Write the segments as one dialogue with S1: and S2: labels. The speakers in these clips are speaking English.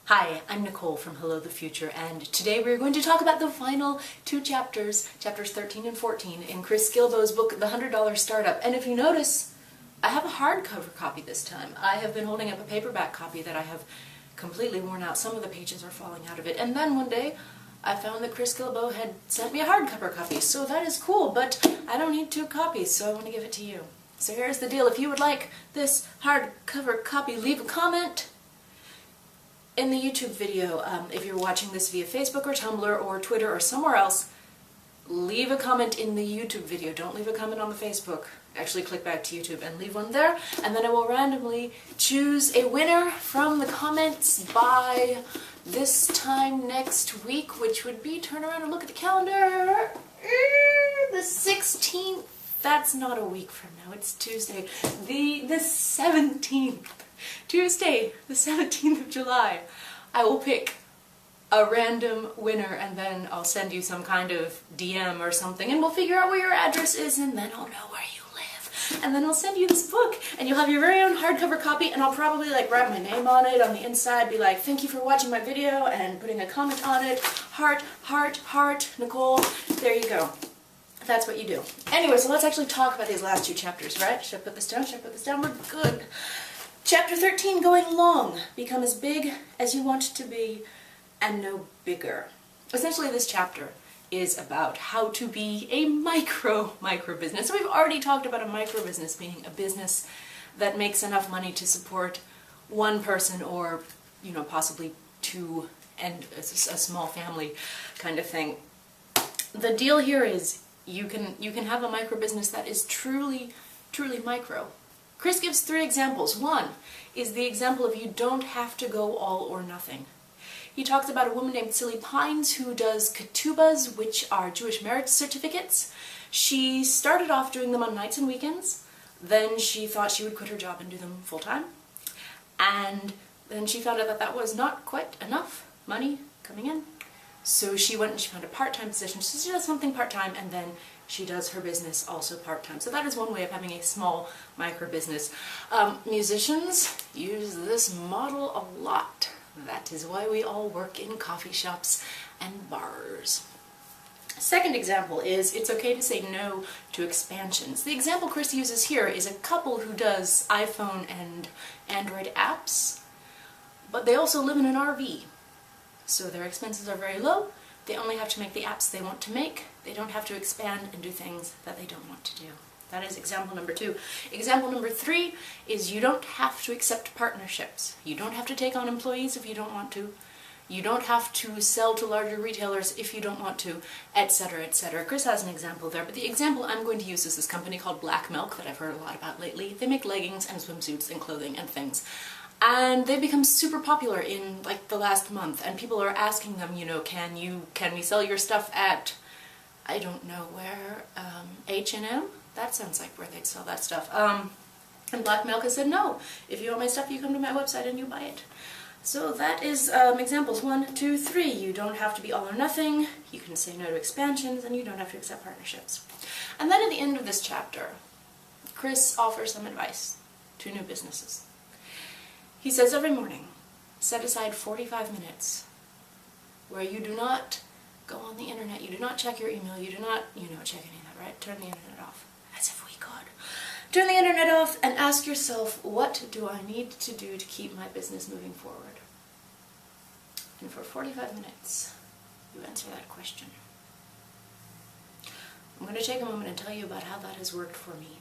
S1: Hi, I'm Nicole from Hello the Future, and today we're going to talk about the final two chapters, chapters 13 and 14, in Chris Guillebeau's book, The $100 Startup. And if you notice, I have a hardcover copy this time. I have been holding up a paperback copy that I have completely worn out. Some of the pages are falling out of it. And then one day, I found that Chris Guillebeau had sent me a hardcover copy, so that is cool, but I don't need two copies, so I want to give it to you. So here's the deal. If you would like this hardcover copy, leave a comment in the YouTube video. If you're watching this via Facebook or Tumblr or Twitter or somewhere else, leave a comment in the YouTube video. Don't leave a comment on the Facebook. Actually click back to YouTube and leave one there, and then I will randomly choose a winner from the comments by this time next week, which would be, turn around and look at the calendar, the 16th. That's not a week from now, it's Tuesday, the 17th. Tuesday, the 17th of July, I will pick a random winner, and then I'll send you some kind of DM or something, and we'll figure out where your address is, and then I'll know where you live. And then I'll send you this book, and you'll have your very own hardcover copy, and I'll probably like write my name on it on the inside, be like, thank you for watching my video, and putting a comment on it, heart, heart, heart, Nicole, there you go. That's what you do. Anyway, so let's actually talk about these last two chapters, right? Should I put this down? Should I put this down? We're good. Chapter 13, going long. Become as big as you want to be and no bigger. Essentially, this chapter is about how to be a micro business. So we've already talked about a micro business being a business that makes enough money to support one person or, you know, possibly two, and a small family kind of thing. The deal here is you can have a micro business that is truly micro. Chris gives three examples. One is the example of you don't have to go all or nothing. He talks about a woman named Silly Pines who does ketubas, which are Jewish marriage certificates. She started off doing them on nights and weekends. Then she thought she would quit her job and do them full-time. And then she found out that that was not quite enough money coming in. So she went and she found a part-time position. So she does something part-time, and then she does her business also part-time. So that is one way of having a small micro-business. Musicians use this model a lot. That is why we all work in coffee shops and bars. Second example is it's okay to say no to expansions. The example Chris uses here is a couple who does iPhone and Android apps, but they also live in an RV. So their expenses are very low. They only have to make the apps they want to make. They don't have to expand and do things that they don't want to do. That is example number 2. Example number 3 is you don't have to accept partnerships. You don't have to take on employees if you don't want to. You don't have to sell to larger retailers if you don't want to, etc., etc. Chris has an example there, but the example I'm going to use is this company called Black Milk that I've heard a lot about lately. They make leggings and swimsuits and clothing and things. And they've become super popular in like the last month, and people are asking them, you know, can we sell your stuff at, I don't know where, H&M? That sounds like where they'd sell that stuff. And Black Milk has said, no, if you want my stuff, you come to my website and you buy it. So that is examples 1, 2, 3. You don't have to be all or nothing, you can say no to expansions, and you don't have to accept partnerships. And then at the end of this chapter, Chris offers some advice to new businesses. He says every morning, set aside 45 minutes where you do not go on the internet, you do not check your email, you do not, check any of that, right? Turn the internet off, as if we could. Turn the internet off and ask yourself, what do I need to do to keep my business moving forward? And for 45 minutes, you answer that question. I'm going to take a moment and tell you about how that has worked for me.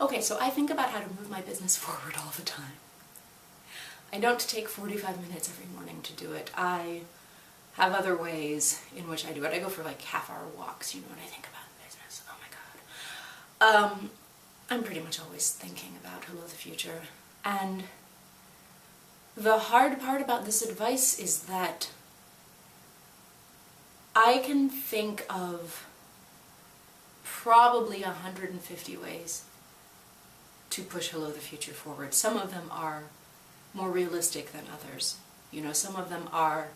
S1: Okay, so I think about how to move my business forward all the time. I don't take 45 minutes every morning to do it. I have other ways in which I do it. I go for like half-hour walks, you know what I think about in business. Oh my god. I'm pretty much always thinking about Hello the Future. And the hard part about this advice is that I can think of probably 150 ways to push Hello the Future forward. Some of them are more realistic than others. You know, some of them are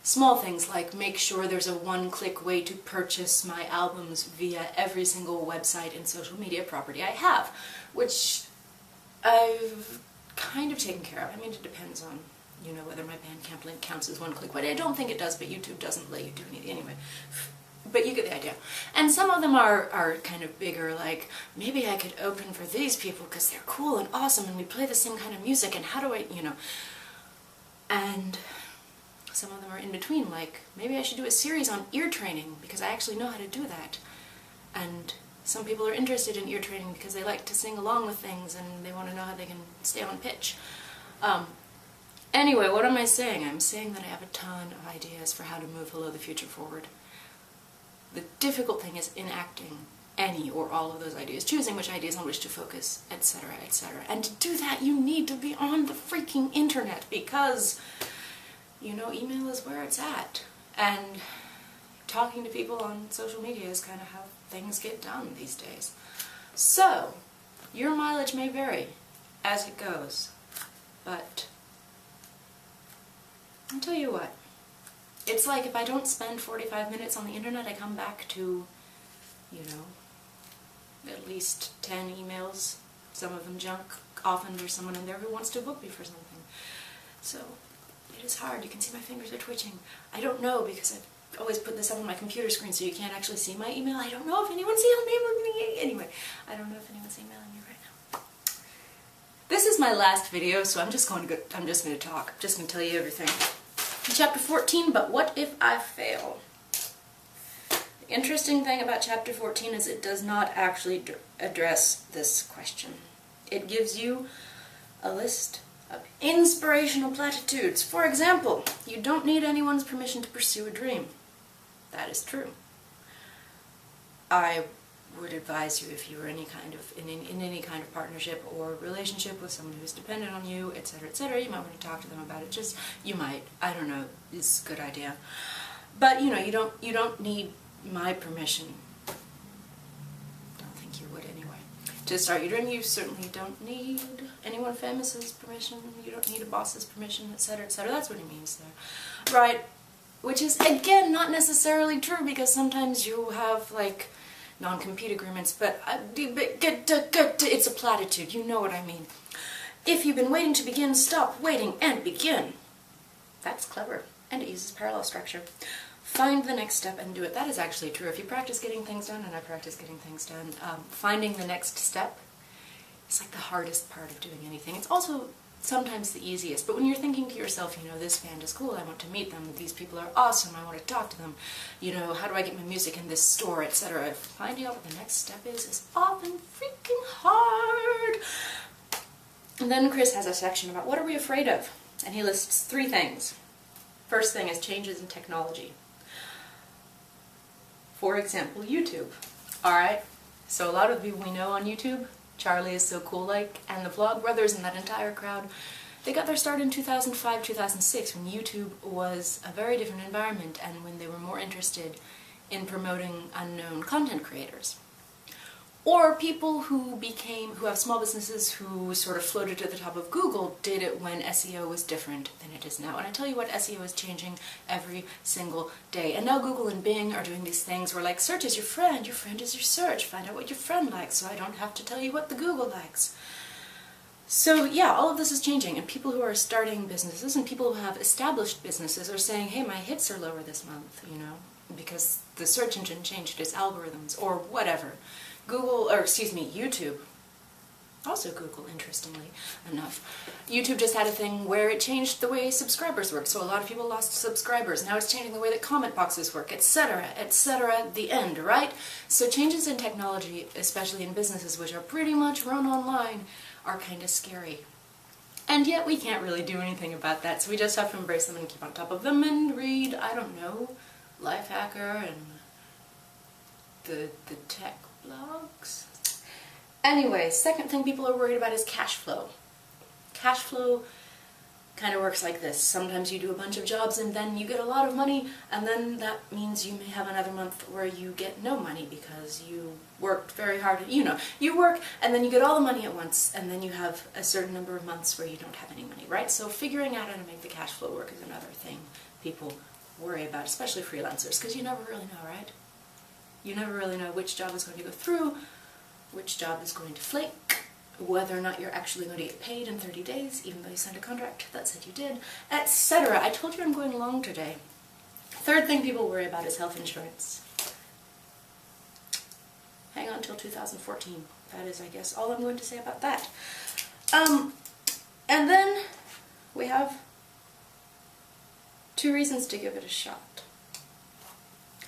S1: small things like make sure there's a one-click way to purchase my albums via every single website and social media property I have, which I've kind of taken care of. I mean, it depends on, you know, whether my Bandcamp link counts as one click, but I don't think it does, but YouTube doesn't let you do anything anyway. But you get the idea. And some of them are kind of bigger, like, maybe I could open for these people because they're cool and awesome and we play the same kind of music, and how do I, you know. And some of them are in between, like, maybe I should do a series on ear training because I actually know how to do that. And some people are interested in ear training because they like to sing along with things and they want to know how they can stay on pitch. Anyway, what am I saying? I'm saying that I have a ton of ideas for how to move Hello the Future forward. The difficult thing is enacting any or all of those ideas, choosing which ideas on which to focus, etc., etc. And to do that, you need to be on the freaking internet because, you know, email is where it's at. And talking to people on social media is kind of how things get done these days. So, your mileage may vary as it goes, but I'll tell you what. It's like if I don't spend 45 minutes on the internet, I come back to, you know, at least 10 emails, some of them junk. Often there's someone in there who wants to book me for something. So, it is hard. You can see my fingers are twitching. I don't know because I've always put this up on my computer screen so you can't actually see my email. I don't know if anyone's emailing me. Anyway, I don't know if anyone's emailing me right now. This is my last video, so I'm just going to talk. I'm just going to tell you everything. Chapter 14, but what if I fail? The interesting thing about chapter 14 is it does not actually address this question. It gives you a list of inspirational platitudes. For example, you don't need anyone's permission to pursue a dream. That is true. I would advise you, if you were in any kind of partnership or relationship with someone who is dependent on you, etc., you might want to talk to them about it. Just, you might, I don't know, it's a good idea. But, you know, you don't need my permission. Don't think you would anyway. To start your dream, you certainly don't need anyone famous's permission. You don't need a boss's permission, etc., etc. That's what he means there. Right? Which is, again, not necessarily true, because sometimes you have, like, non-compete agreements, but it's a platitude, you know what I mean. If you've been waiting to begin, stop waiting and begin. That's clever, and it uses parallel structure. Find the next step and do it. That is actually true. If you practice getting things done, and I practice getting things done, finding the next step is like the hardest part of doing anything. It's also sometimes the easiest, but when you're thinking to yourself, you know, this band is cool, I want to meet them, these people are awesome, I want to talk to them, you know, how do I get my music in this store, etc. Finding out what the next step is often freaking hard. And then Chris has a section about what are we afraid of, and he lists 3 things. First thing is changes in technology. For example, YouTube. Alright, so a lot of people we know on YouTube, Charlie is So Cool Like, and the Vlog Brothers and that entire crowd, they got their start in 2005, 2006 when YouTube was a very different environment and when they were more interested in promoting unknown content creators. Or people who have small businesses who sort of floated to the top of Google did it when SEO was different than it is now. And I tell you what, SEO is changing every single day. And now Google and Bing are doing these things where, like, search is your friend is your search, find out what your friend likes so I don't have to tell you what the Google likes. So yeah, all of this is changing, and people who are starting businesses and people who have established businesses are saying, hey, my hits are lower this month, you know, because the search engine changed its algorithms or whatever. YouTube, also Google, interestingly enough. YouTube just had a thing where it changed the way subscribers work, so a lot of people lost subscribers. Now it's changing the way that comment boxes work, etc., etc., the end, right? So changes in technology, especially in businesses which are pretty much run online, are kind of scary. And yet we can't really do anything about that, so we just have to embrace them and keep on top of them and read, I don't know, Lifehacker and the tech blogs. Anyway, second thing people are worried about is cash flow. Cash flow kind of works like this. Sometimes you do a bunch of jobs and then you get a lot of money, and then that means you may have another month where you get no money because you worked very hard. You know, you work and then you get all the money at once, and then you have a certain number of months where you don't have any money, right? So figuring out how to make the cash flow work is another thing people worry about, especially freelancers, because you never really know, right? You never really know which job is going to go through, which job is going to flake, whether or not you're actually going to get paid in 30 days, even though you signed a contract that said you did, etc. I told you I'm going long today. Third thing people worry about is health insurance. Hang on till 2014. That is, I guess, all I'm going to say about that. And then we have 2 reasons to give it a shot.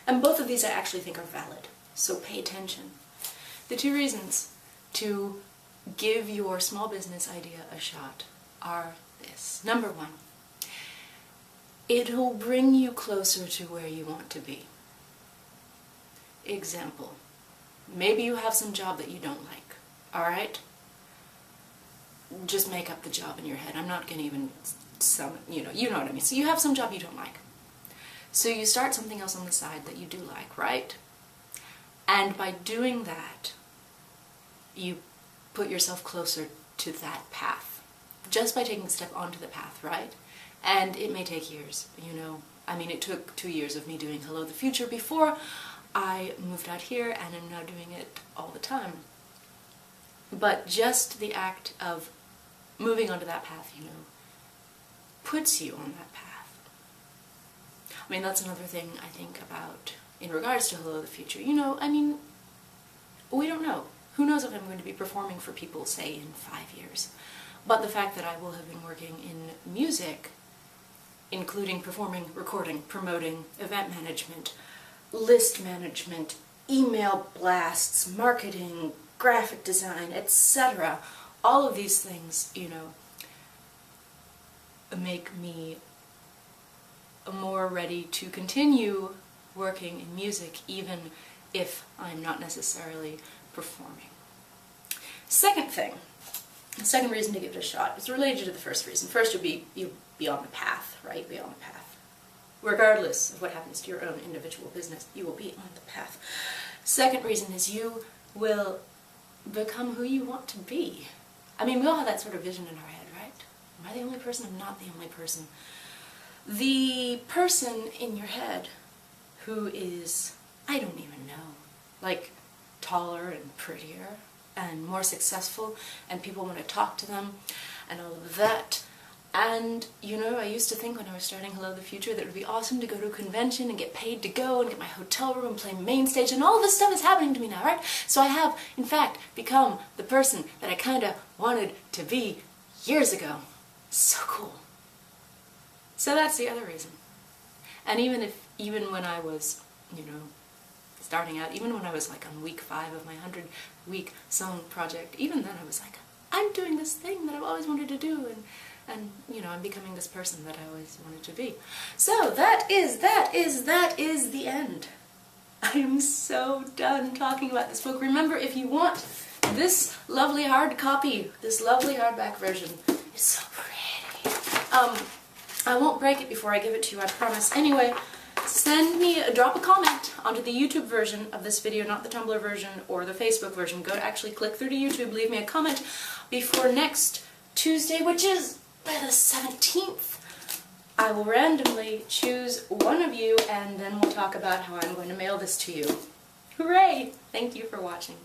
S1: And both of these I actually think are valid, so pay attention. The 2 reasons to give your small business idea a shot are this. Number 1, it'll bring you closer to where you want to be. Example, maybe you have some job that you don't like, alright? Just make up the job in your head. I'm not going to even you know what I mean. So you have some job you don't like. So you start something else on the side that you do like, right? And by doing that, you put yourself closer to that path. Just by taking the step onto the path, right? And it may take years, you know. I mean, it took 2 years of me doing Hello the Future before I moved out here, and I'm now doing it all the time. But just the act of moving onto that path, you know, puts you on that path. I mean, that's another thing I think about in regards to Hello the Future. You know, I mean, we don't know. Who knows if I'm going to be performing for people, say, in 5 years. But the fact that I will have been working in music, including performing, recording, promoting, event management, list management, email blasts, marketing, graphic design, etc. All of these things, you know, make me more ready to continue working in music, even if I'm not necessarily performing. Second reason to give it a shot is related to the first reason. First would be you be on the path, right? Be on the path. Regardless of what happens to your own individual business, you will be on the path. Second reason is you will become who you want to be. I mean, we all have that sort of vision in our head, right? Am I the only person? I'm not the only person. The person in your head who is, I don't even know, like taller and prettier and more successful, and people want to talk to them and all of that. And, you know, I used to think when I was starting Hello the Future that it would be awesome to go to a convention and get paid to go and get my hotel room and play main stage, and all this stuff is happening to me now, right? So I have, in fact, become the person that I kind of wanted to be years ago. So cool. So that's the other reason. And even when I was, you know, starting out, even when I was like on week 5 of my 100-week song project, even then I was like, I'm doing this thing that I've always wanted to do, and you know, I'm becoming this person that I always wanted to be. So that is the end. I am so done talking about this book. Remember, if you want this lovely hard copy, this lovely hardback version, it's so pretty. I won't break it before I give it to you, I promise. Anyway, drop a comment onto the YouTube version of this video, not the Tumblr version or the Facebook version. Go to actually click through to YouTube, leave me a comment before next Tuesday, which is the 17th. I will randomly choose one of you, and then we'll talk about how I'm going to mail this to you. Hooray! Thank you for watching.